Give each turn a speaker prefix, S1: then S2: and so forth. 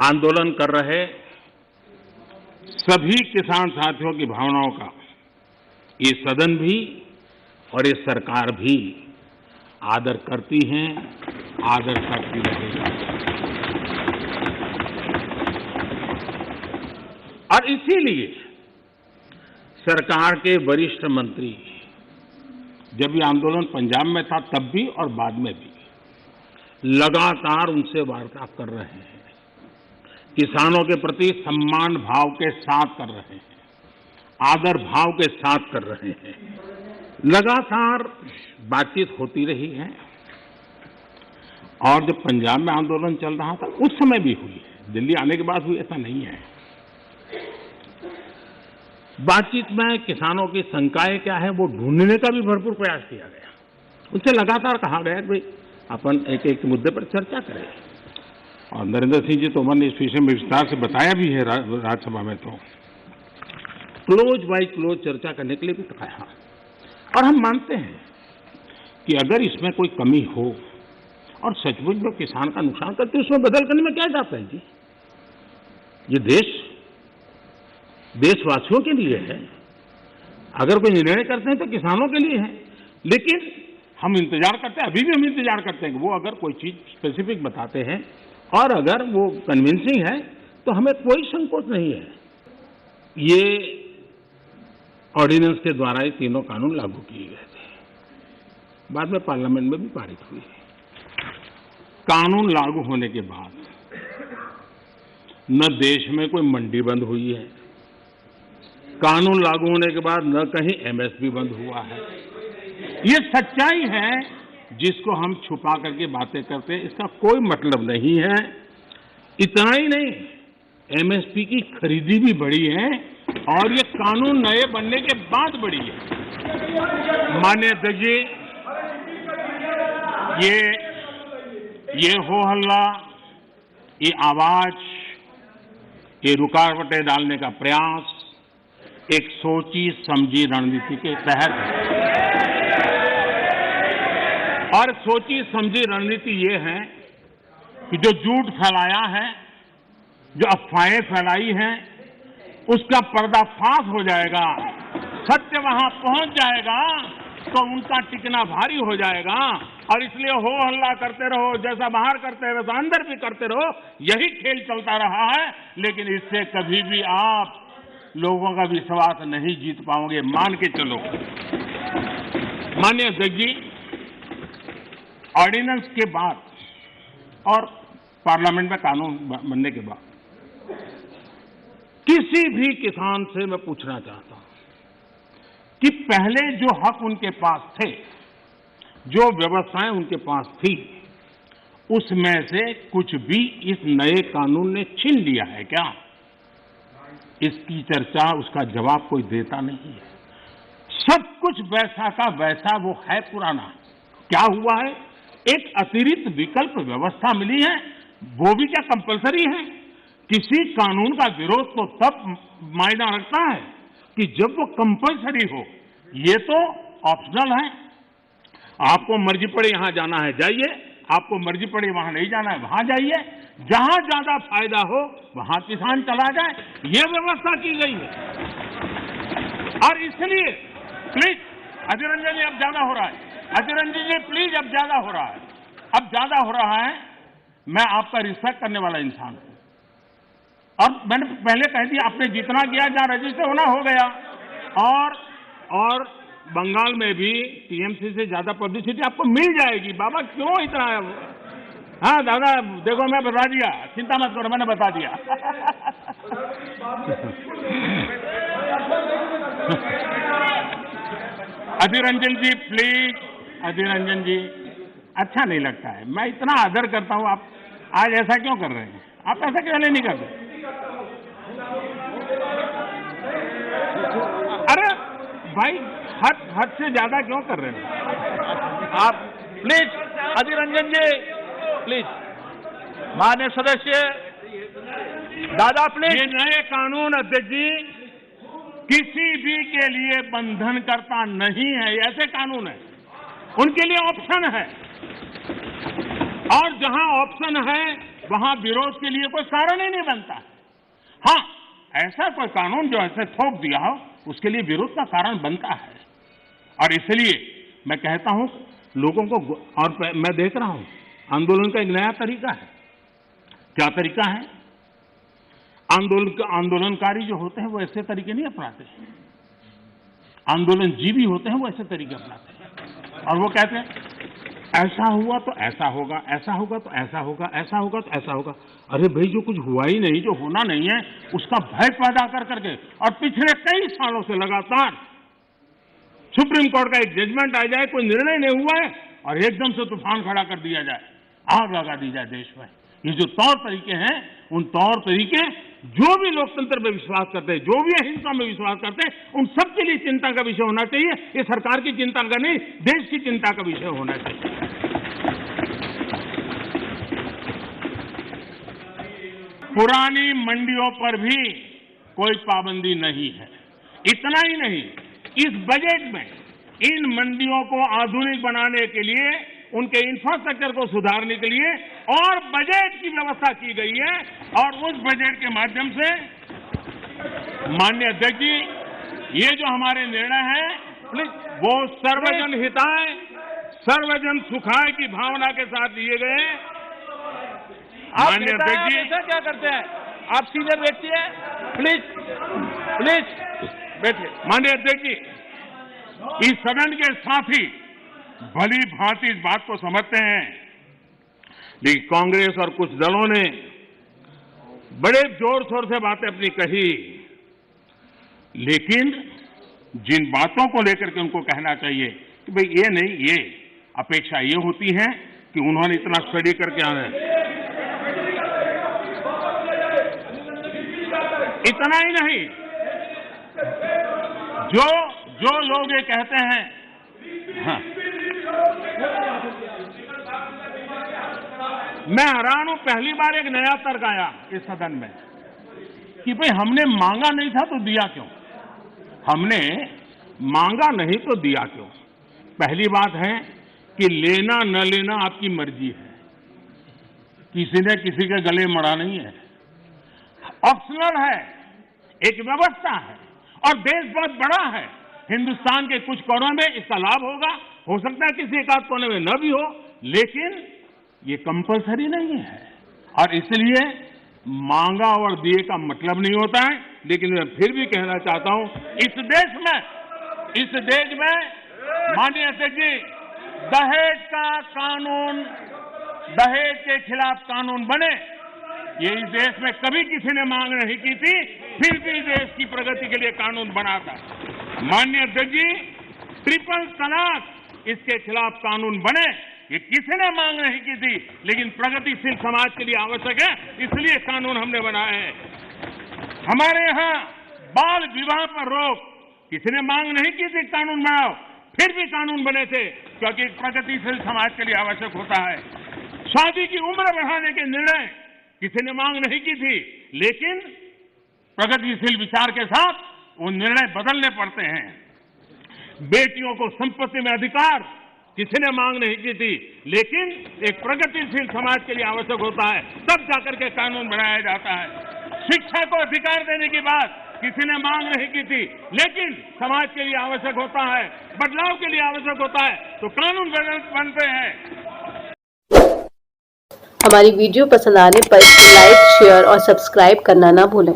S1: आंदोलन कर रहे सभी किसान साथियों की भावनाओं का ये सदन भी और ये सरकार भी आदर करती हैं, आदर करती रहेगी। और इसीलिए सरकार के वरिष्ठ मंत्री, जब ये आंदोलन पंजाब में था तब भी और बाद में भी, लगातार उनसे वार्ता कर रहे हैं, किसानों के प्रति सम्मान भाव के साथ कर रहे हैं, आदर भाव के साथ कर रहे हैं। लगातार बातचीत होती रही है और जब पंजाब में आंदोलन चल रहा था उस समय भी हुई है, दिल्ली आने के बाद हुई ऐसा नहीं है। बातचीत में किसानों की शंकाएं क्या है वो ढूंढने का भी भरपूर प्रयास किया गया। उनसे लगातार कहा गया कि भाई अपन एक एक मुद्दे पर चर्चा करें, और नरेंद्र सिंह जी तोमर ने इस विषय में विस्तार से बताया भी है राज्यसभा में, तो क्लोज बाय क्लोज चर्चा करने के लिए भी कहा। और हम मानते हैं कि अगर इसमें कोई कमी हो और सचमुच में किसान का नुकसान करते उसमें बदल करने में क्या जाता है जी। ये देशवासियों के लिए है, अगर कोई निर्णय करते हैं तो किसानों के लिए है। लेकिन हम इंतजार करते हैं, अभी भी हम इंतजार करते हैं कि वो अगर कोई चीज स्पेसिफिक बताते हैं और अगर वो कन्विंसिंग है तो हमें कोई संकोच नहीं है। ये ऑर्डिनेंस के द्वारा ये तीनों कानून लागू किए गए थे, बाद में पार्लियामेंट में भी पारित हुए। कानून लागू होने के बाद न देश में कोई मंडी बंद हुई है, कानून लागू होने के बाद न कहीं एमएसपी बंद हुआ है। ये सच्चाई है जिसको हम छुपा करके बातें करते हैं, इसका कोई मतलब नहीं है। इतना ही नहीं, एमएसपी की खरीदी भी बढ़ी है और ये कानून नए बनने के बाद बढ़ी है। माननीय अध्यक्ष जी, ये हो हल्ला, ये आवाज, ये रुकावटें डालने का प्रयास एक सोची समझी रणनीति के तहत है। और सोची समझी रणनीति ये है कि जो झूठ फैलाया है, जो अफवाहें फैलाई हैं, उसका पर्दाफाश हो जाएगा, सत्य वहां पहुंच जाएगा तो उनका टिकना भारी हो जाएगा। और इसलिए हो हल्ला करते रहो, जैसा बाहर करते हैं वैसा अंदर भी करते रहो, यही खेल चलता रहा है। लेकिन इससे कभी भी आप लोगों का विश्वास नहीं जीत पाओगे, मान के चलो। माननीय अध्यक्ष जी, ऑर्डिनेंस के बाद और पार्लियामेंट में कानून बनने के बाद किसी भी किसान से मैं पूछना चाहता हूं कि पहले जो हक उनके पास थे, जो व्यवस्थाएं उनके पास थी, उसमें से कुछ भी इस नए कानून ने छीन लिया है क्या? इसकी चर्चा, उसका जवाब कोई देता नहीं है। सब कुछ वैसा का वैसा वो है पुराना। क्या हुआ है? एक अतिरिक्त विकल्प व्यवस्था मिली है, वो भी क्या कंपलसरी है? किसी कानून का विरोध तो तब मायना रखता है कि जब वो कंपलसरी हो। ये तो ऑप्शनल है। आपको मर्जी पड़े यहां जाना है जाइए, आपको मर्जी पड़े वहां नहीं जाना है वहां जाइए, जहां ज्यादा फायदा हो वहां किसान चला जाए, ये व्यवस्था की गई है। और इसलिए प्लीज अधीर रंजन जी, अब ज्यादा हो रहा है। अधीर रंजन जी प्लीज, अब ज्यादा हो रहा है, अब ज्यादा हो रहा है। मैं आपका रिस्पेक्ट करने वाला इंसान हूं और मैंने पहले कह दिया, आपने जितना किया जहां रजिस्टर होना हो गया। और बंगाल में भी टीएमसी से ज्यादा पब्लिसिटी आपको मिल जाएगी। बाबा क्यों इतना? हाँ दादा, देखो मैं बता दिया, चिंता मत करो, मैंने बता दिया। अधीर रंजन जी प्लीज, अधीर रंजन जी, अच्छा नहीं लगता है। मैं इतना आदर करता हूं, आप आज ऐसा क्यों कर रहे हैं? आप ऐसा क्यों नहीं कर रहे? अरे भाई, हद से ज्यादा क्यों कर रहे हैं आप?
S2: Please Adhir Ranjan ji, please. माननीय सदस्य दादा प्लीज।
S1: ये नए कानून अध्यक्ष जी किसी भी के लिए बंधन करता नहीं है। ऐसे कानून है, उनके लिए ऑप्शन है, और जहां ऑप्शन है वहां विरोध के लिए कोई कारण ही नहीं बनता। हाँ, ऐसा कोई कानून जो ऐसे थोप दिया हो उसके लिए विरोध का कारण बनता है। और इसलिए मैं कहता हूं लोगों को, और मैं देख रहा हूं आंदोलन का एक नया तरीका है। क्या तरीका है? आंदोलनकारी जो होते हैं वो ऐसे तरीके नहीं अपनाते। आंदोलनजीवी होते हैं वो ऐसे तरीके अपनाते हैं और वो कहते हैं ऐसा हुआ तो ऐसा होगा, ऐसा होगा तो ऐसा होगा, ऐसा होगा तो ऐसा होगा। अरे भाई, जो कुछ हुआ ही नहीं, जो होना नहीं है, उसका भय पैदा कर करके, और पिछले कई सालों से लगातार सुप्रीम कोर्ट का एक जजमेंट आ जाए, कोई निर्णय नहीं हुआ है और एकदम से तूफान खड़ा कर दिया जाए, आग लगा दी जाए देश में। ये जो तौर तरीके हैं, उन तौर तरीके जो भी लोकतंत्र में विश्वास करते हैं, जो भी अहिंसा में विश्वास करते हैं, उन सबके लिए चिंता का विषय होना चाहिए। ये सरकार की चिंता का नहीं, देश की चिंता का विषय होना चाहिए। पुरानी मंडियों पर भी कोई पाबंदी नहीं है। इतना ही नहीं, इस बजट में इन मंडियों को आधुनिक बनाने के लिए, उनके इंफ्रास्ट्रक्चर को सुधारने के लिए और बजट की व्यवस्था की गई है। और उस बजट के माध्यम से माननीय अध्यक्ष जी, ये जो हमारे निर्णय है वो सर्वजन हिताय, सर्वजन सुखाय की भावना के साथ लिए गए।
S2: माननीय अध्यक्ष जी, ऐसा क्या करते हैं आप? सीनियर व्यक्ति हैं, प्लीज प्लीज बैठिए।
S1: माननीय अध्यक्ष जी, इस सदन के साथी भली भांति इस बात को समझते हैं, लेकिन कांग्रेस और कुछ दलों ने बड़े जोर शोर से बातें अपनी कही, लेकिन जिन बातों को लेकर के उनको कहना चाहिए कि भाई ये नहीं, ये अपेक्षा ये होती है कि उन्होंने इतना स्टडी करके आना है। इतना ही नहीं, जो लोग ये कहते हैं, हाँ, मैं हैरान हूं, पहली बार एक नया तर्क आया इस सदन में कि भाई हमने मांगा नहीं था तो दिया क्यों? हमने मांगा नहीं तो दिया क्यों? पहली बात है कि लेना न लेना आपकी मर्जी है, किसी ने किसी के गले मड़ा नहीं है, ऑप्शनल है, एक व्यवस्था है और देश बहुत बड़ा है। हिंदुस्तान के कुछ कोनों में इसका लाभ होगा, हो सकता है किसी एक आध कोने में न भी हो, लेकिन ये कंपलसरी नहीं है। और इसलिए मांगा और दिए का मतलब नहीं होता है। लेकिन मैं फिर भी कहना चाहता हूं, इस देश में माननीय अध्यक्ष जी, दहेज का कानून, दहेज के खिलाफ कानून बने, ये इस देश में कभी किसी ने मांग नहीं की थी, फिर भी देश की प्रगति के लिए कानून बना था। माननीय अध्यक्ष जी, ट्रिपल तलाक, इसके खिलाफ कानून बने, ये किसी ने मांग नहीं की थी, लेकिन प्रगतिशील समाज के लिए आवश्यक है, इसलिए कानून हमने बनाए हैं। हमारे यहाँ बाल विवाह पर रोक, किसी ने मांग नहीं की थी कानून बनाओ, फिर भी कानून बने थे, क्योंकि प्रगतिशील समाज के लिए आवश्यक होता है। शादी की उम्र बढ़ाने के निर्णय किसी ने मांग नहीं की थी, लेकिन प्रगतिशील विचार के साथ वो निर्णय बदलने पड़ते हैं। बेटियों को संपत्ति में अधिकार किसी ने मांग नहीं की थी, लेकिन एक प्रगतिशील समाज के लिए आवश्यक होता है, तब जाकर के कानून बनाया जाता है। शिक्षा को अधिकार देने की बात किसी ने मांग नहीं की थी, लेकिन समाज के लिए आवश्यक होता है, बदलाव के लिए आवश्यक होता है, तो कानून बनते हैं।
S3: हमारी वीडियो पसंद आने पर लाइक, शेयर और सब्सक्राइब करना ना भूलें।